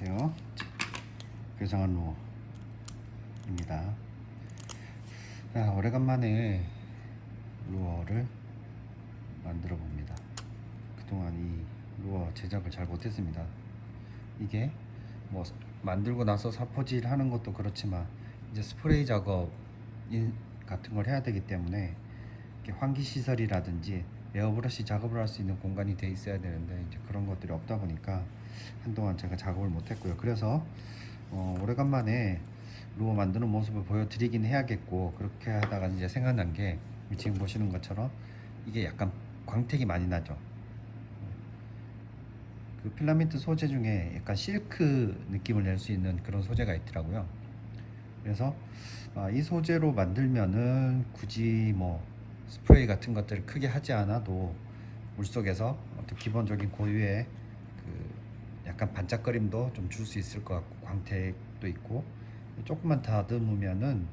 안녕하세요. 괴상한 루어입니다. 오래간만에 루어를 만들어 봅니다. 그동안 이 루어 제작을 잘 못했습니다. 이게 뭐 만들고 나서 사포질 하는 것도 그렇지만 이제 스프레이 작업 같은 걸 해야 되기 때문에 환기 시설이라든지 에어브러시 작업을 할 수 있는 공간이 돼 있어야 되는데 이제 그런 것들이 없다 보니까 한동안 제가 작업을 못했고요. 그래서 오래간만에 루어 만드는 모습을 보여드리긴 해야겠고, 그렇게 하다가 이제 생각난 게 지금 보시는 것처럼 이게 약간 광택이 많이 나죠. 그 필라멘트 소재 중에 약간 실크 느낌을 낼 수 있는 그런 소재가 있더라고요. 그래서 이 소재로 만들면은 굳이 뭐 스프레이 같은 것들을 크게 하지 않아도 물속에서 어떤 기본적인 고유의 그 약간 반짝거림도 좀 줄 수 있을 것 같고, 광택도 있고, 조금만 다듬으면은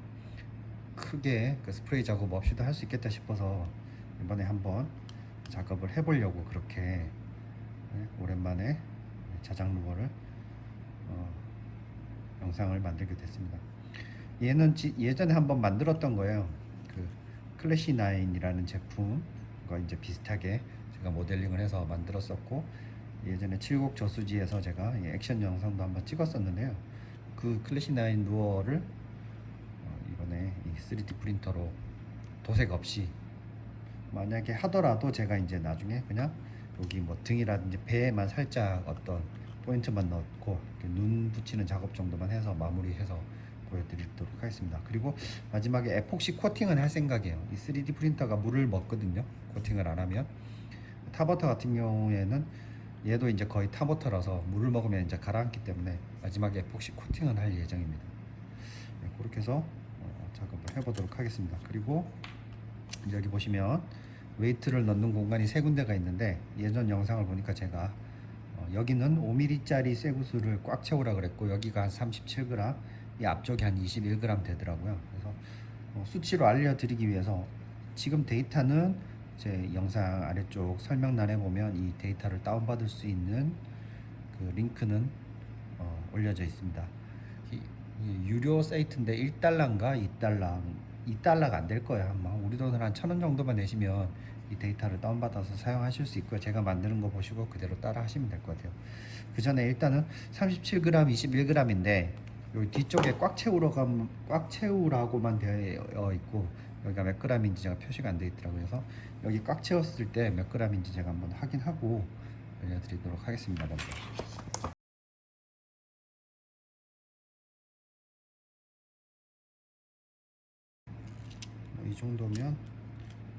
크게 그 스프레이 작업 없이도 할 수 있겠다 싶어서 이번에 한번 작업을 해보려고 그렇게 오랜만에 자작 루어를 영상을 만들게 됐습니다. 얘는 예전에 한번 만들었던 거예요. 그 클래시9이라는 제품과 이제 비슷하게 제가 모델링을 해서 만들었었고, 예전에 칠곡 저수지에서 제가 액션 영상도 한번 찍었었는데요. 그 클래시9 루어를 이번에 이 3D 프린터로 도색 없이, 만약에 하더라도 제가 이제 나중에 그냥 여기 뭐 등이라든지 배에만 살짝 어떤 포인트만 넣고 눈 붙이는 작업 정도만 해서 마무리해서 보여드리도록 하겠습니다. 그리고 마지막에 에폭시 코팅을 할 생각이에요. 이 3D 프린터가 물을 먹거든요, 코팅을 안 하면. 타버터 같은 경우에는 얘도 이제 거의 타버터라서 물을 먹으면 이제 가라앉기 때문에 마지막에 에폭시 코팅을 할 예정입니다. 그렇게 해서 작업을 해보도록 하겠습니다. 그리고 여기 보시면 웨이트를 넣는 공간이 세 군데가 있는데, 예전 영상을 보니까 제가 여기는 5mm짜리 쇠구슬을 꽉 채우라 그랬고, 여기가 한 37g, 이 앞쪽이 한 21g 되더라고요. 그래서 수치로 알려드리기 위해서 지금 데이터는 제 영상 아래쪽 설명란에 보면 이 데이터를 다운받을 수 있는 그 링크는 올려져 있습니다. 이 유료 사이트인데 1달러인가 2달러가 안 될 거예요. 아마 우리 돈으로 한 1,000원 정도만 내시면 이 데이터를 다운받아서 사용하실 수 있고요. 제가 만드는 거 보시고 그대로 따라 하시면 될 것 같아요. 그 전에 일단은 37g, 21g인데 여기 뒤쪽에 꽉 채우라고만 되어 있고, 여기가 몇 g인지 제가 표시가 안 되어 있더라고요. 그래서 여기 꽉 채웠을 때 몇 g인지 제가 한번 확인하고 알려드리도록 하겠습니다. 먼저. 이 정도면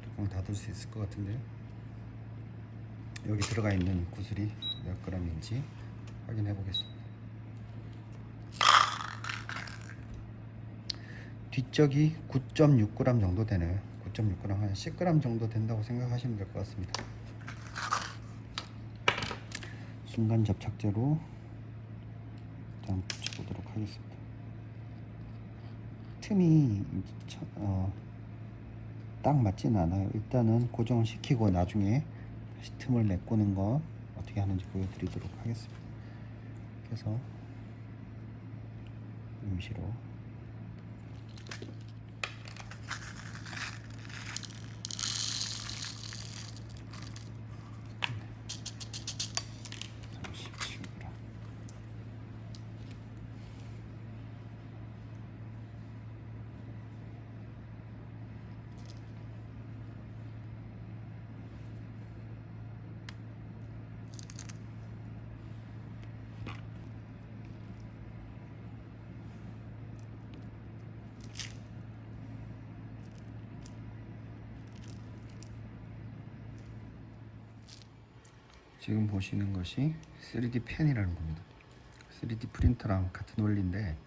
뚜껑 닫을 수 있을 것 같은데요. 여기 들어가 있는 구슬이 몇 g인지 확인해 보겠습니다. 뒷쪽이 9.6g 정도 되네요. 9.6g, 한 10g 정도 된다고 생각하시면 될 것 같습니다. 순간 접착제로 일단 붙여보도록 하겠습니다. 틈이 딱 맞지는 않아요. 일단은 고정을 시키고 나중에 다시 틈을 메꾸는 거 어떻게 하는지 보여드리도록 하겠습니다. 그래서 임시로 지금 보시는 것이 3D 펜이라는 겁니다. 3D 프린터랑 같은 원리인데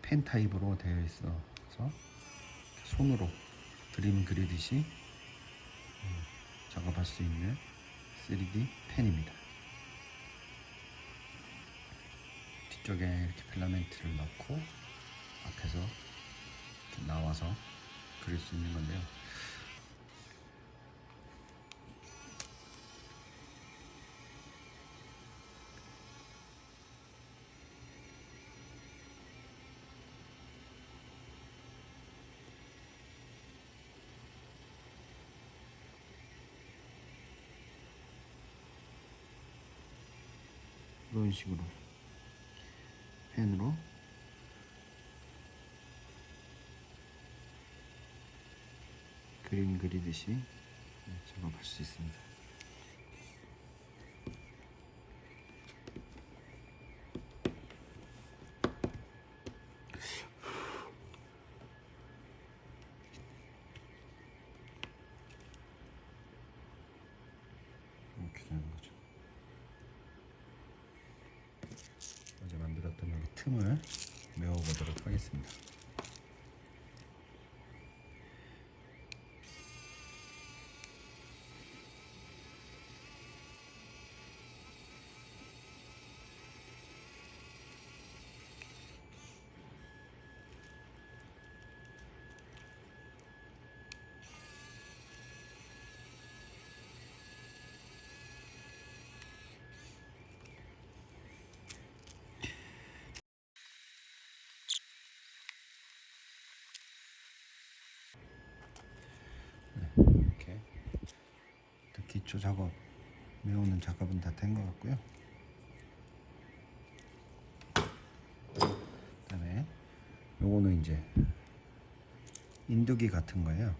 펜 타입으로 되어 있어서 손으로 그림 그리듯이 작업할 수 있는 3D 펜입니다. 뒤쪽에 이렇게 필라멘트를 넣고 앞에서 이렇게 나와서 그릴 수 있는 건데요. 이런 식으로 펜으로 그림 그리듯이 작업할 수 있습니다. 이렇게 되는 거죠. 어제 만들었던 여기 틈을 메워보도록 하겠습니다. 이렇게 기초 작업, 메우는 작업은 다 된 것 같고요. 그다음에 요거는 이제 인두기 같은 거예요.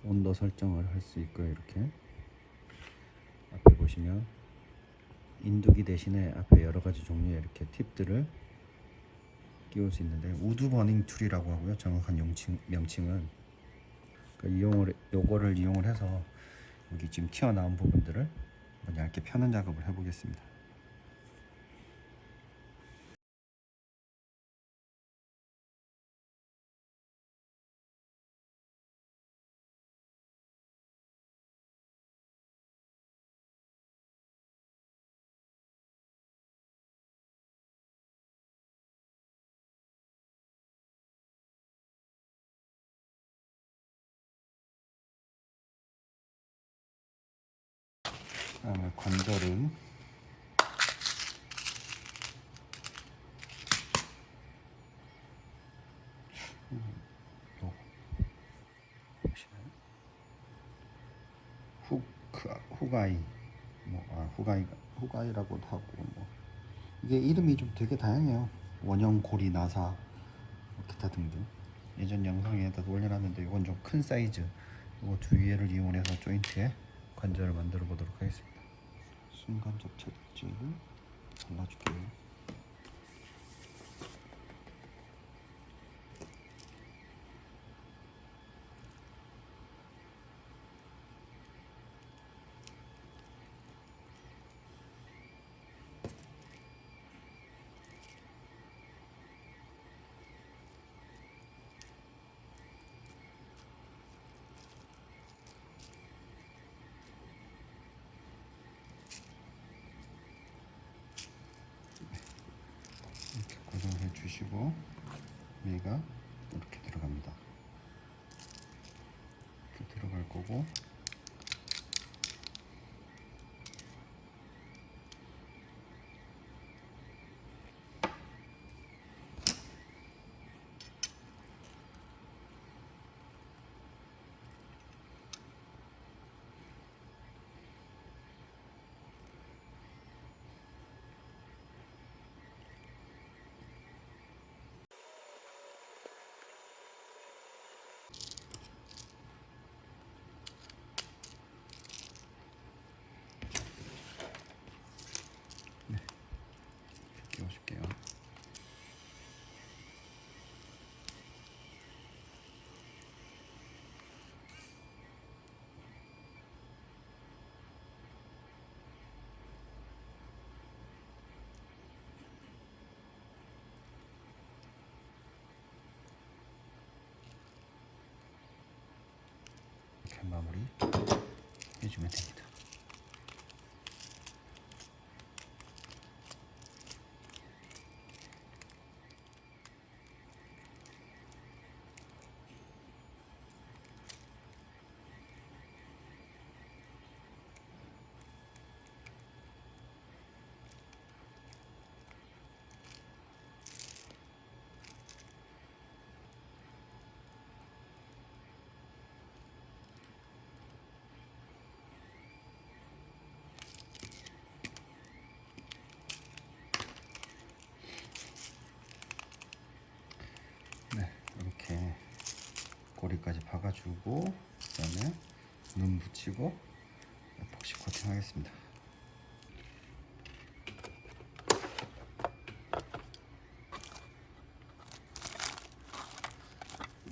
온도 설정을 할 수 있고요. 이렇게 앞에 보시면 인두기 대신에 앞에 여러 가지 종류의 이렇게 팁들을 끼울 수 있는데 우드 버닝 툴이라고 하고요. 정확한 명칭은 요거를 이용을 해서 여기 지금 튀어나온 부분들을 얇게 펴는 작업을 해보겠습니다. 그다음에 관절은 요 보시나요? 후가이 후가이라고도 하고 뭐 이게 이름이 좀 되게 다양해요. 원형 고리 나사 기타 등등. 예전 영상에다 올려놨는데 이건 좀 큰 사이즈. 이거 두 개를 이용해서 조인트에 관절을 만들어 보도록 하겠습니다. 순간 접착제를 발라줄게요. 이렇게 고정해 주시고 얘가 이렇게 들어갑니다. 이렇게 들어갈 거고 끼워줄게요. 이렇게 마무리 해주면 됩니다. 이렇게 고리까지 박아주고 그다음에 눈 붙이고 에폭시 코팅 하겠습니다.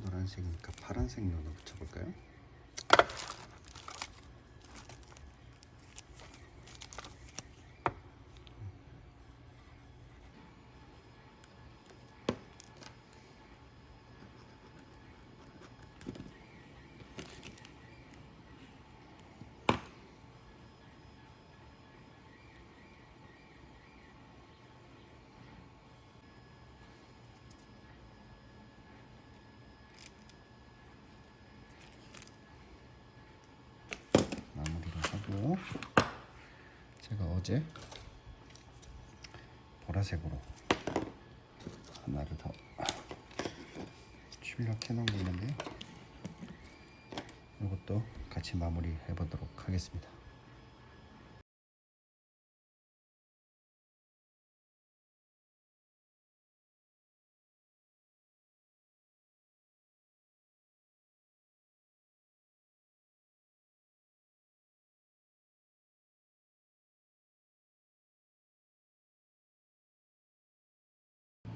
노란색이니까 파란색 눈을 붙여볼까요? 마무리를 하고 제가 어제 보라색으로 하나를 더 출력해 놓은 게 있는데 이것도 같이 마무리 해 보도록 하겠습니다.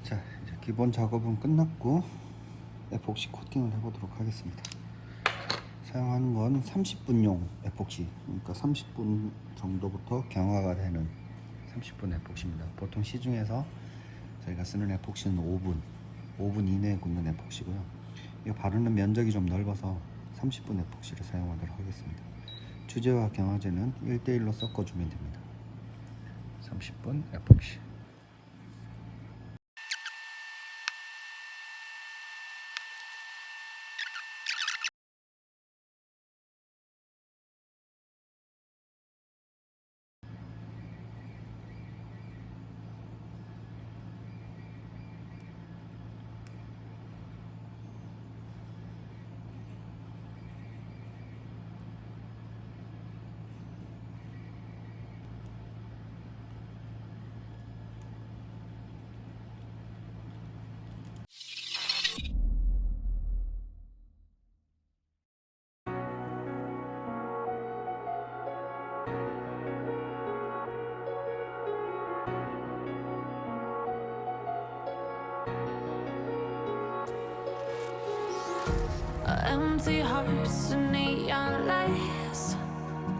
자, 이제 기본 작업은 끝났고 에폭시 코팅을 해보도록 하겠습니다. 사용하는 건 30분용 에폭시, 그러니까 30분 정도부터 경화가 되는 30분 에폭시입니다. 보통 시중에서 저희가 쓰는 에폭시는 5분 이내에 굽는 에폭시고요. 이거 바르는 면적이 좀 넓어서 30분 에폭시를 사용하도록 하겠습니다. 주제와 경화제는 1대1로 섞어주면 됩니다. 30분 에폭시. Empty hearts and neon lights,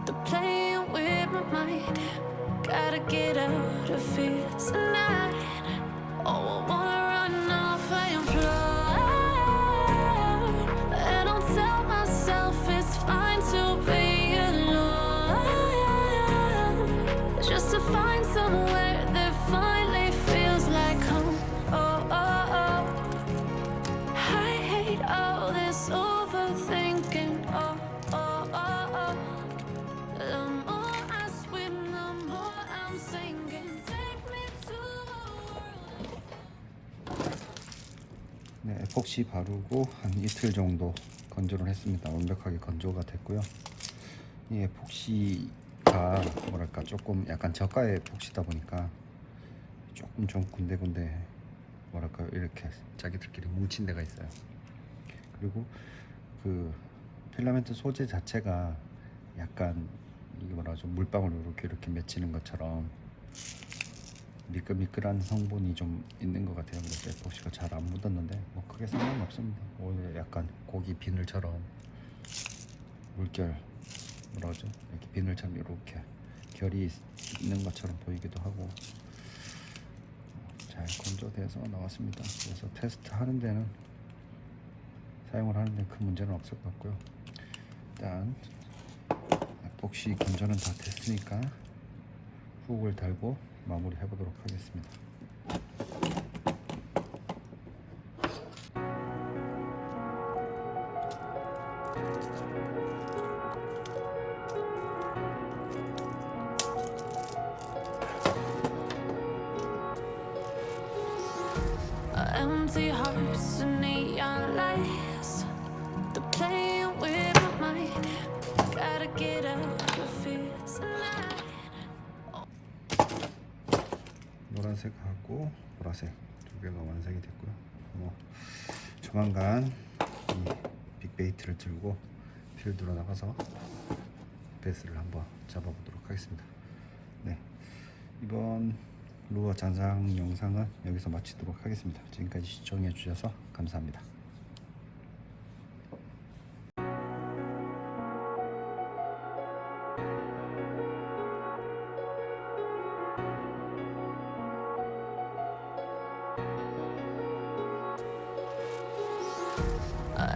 they're playing with my mind. Gotta get out of here tonight. Oh, I wanna run off and fly, and I'll tell myself it's fine to be alone, just to find somewhere that finally feels like home. Oh, oh, oh. I hate all this overthinking. Oh, oh, oh, oh. The more I swim, the more I'm sinking. Take me to a world. 네, 에폭시 바르고 한 이틀 정도 건조를 했습니다. 완벽하게 건조가 됐고요. 이 에폭시가 뭐랄까 조금 약간 저가의 에폭시다 보니까 조금 좀 군데군데 뭐랄까 이렇게 자기들끼리 뭉친 데가 있어요. 그리고 그 필라멘트 소재 자체가 약간 이게 뭐라 좀 물방울 이렇게 맺히는 것처럼 미끌미끌한 성분이 좀 있는 것 같아요. 그래서 에폭시가 잘 안 묻었는데 뭐 크게 상관은 없습니다. 오히려 약간 고기 비늘처럼 물결 뭐라 그러죠? 이렇게 비늘처럼 이렇게 결이 있는 것처럼 보이기도 하고 잘 건조돼서 나왔습니다. 그래서 테스트 하는 데는 사용을 하는 데 큰 문제는 없을 것 같고요. 일단 에폭시 건조는 다 됐으니까 훅을 달고 마무리 해보도록 하겠습니다. Empty hearts and neon lights, they're playing with my mind. Gotta get out of here tonight. 노란색하고 보라색 두 개가 완성이 됐고요. 뭐 조만간 이 빅베이트를 들고 필드로 나가서 베스를 한번 잡아보도록 하겠습니다. 네, 이번 루어 잔상 영상은 여기서 마치도록 하겠습니다. 지금까지 시청해 주셔서 감사합니다.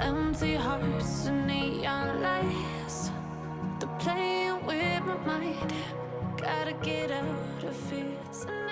Empty hearts and neon lights, they're playing with my mind. Gotta get out of here tonight.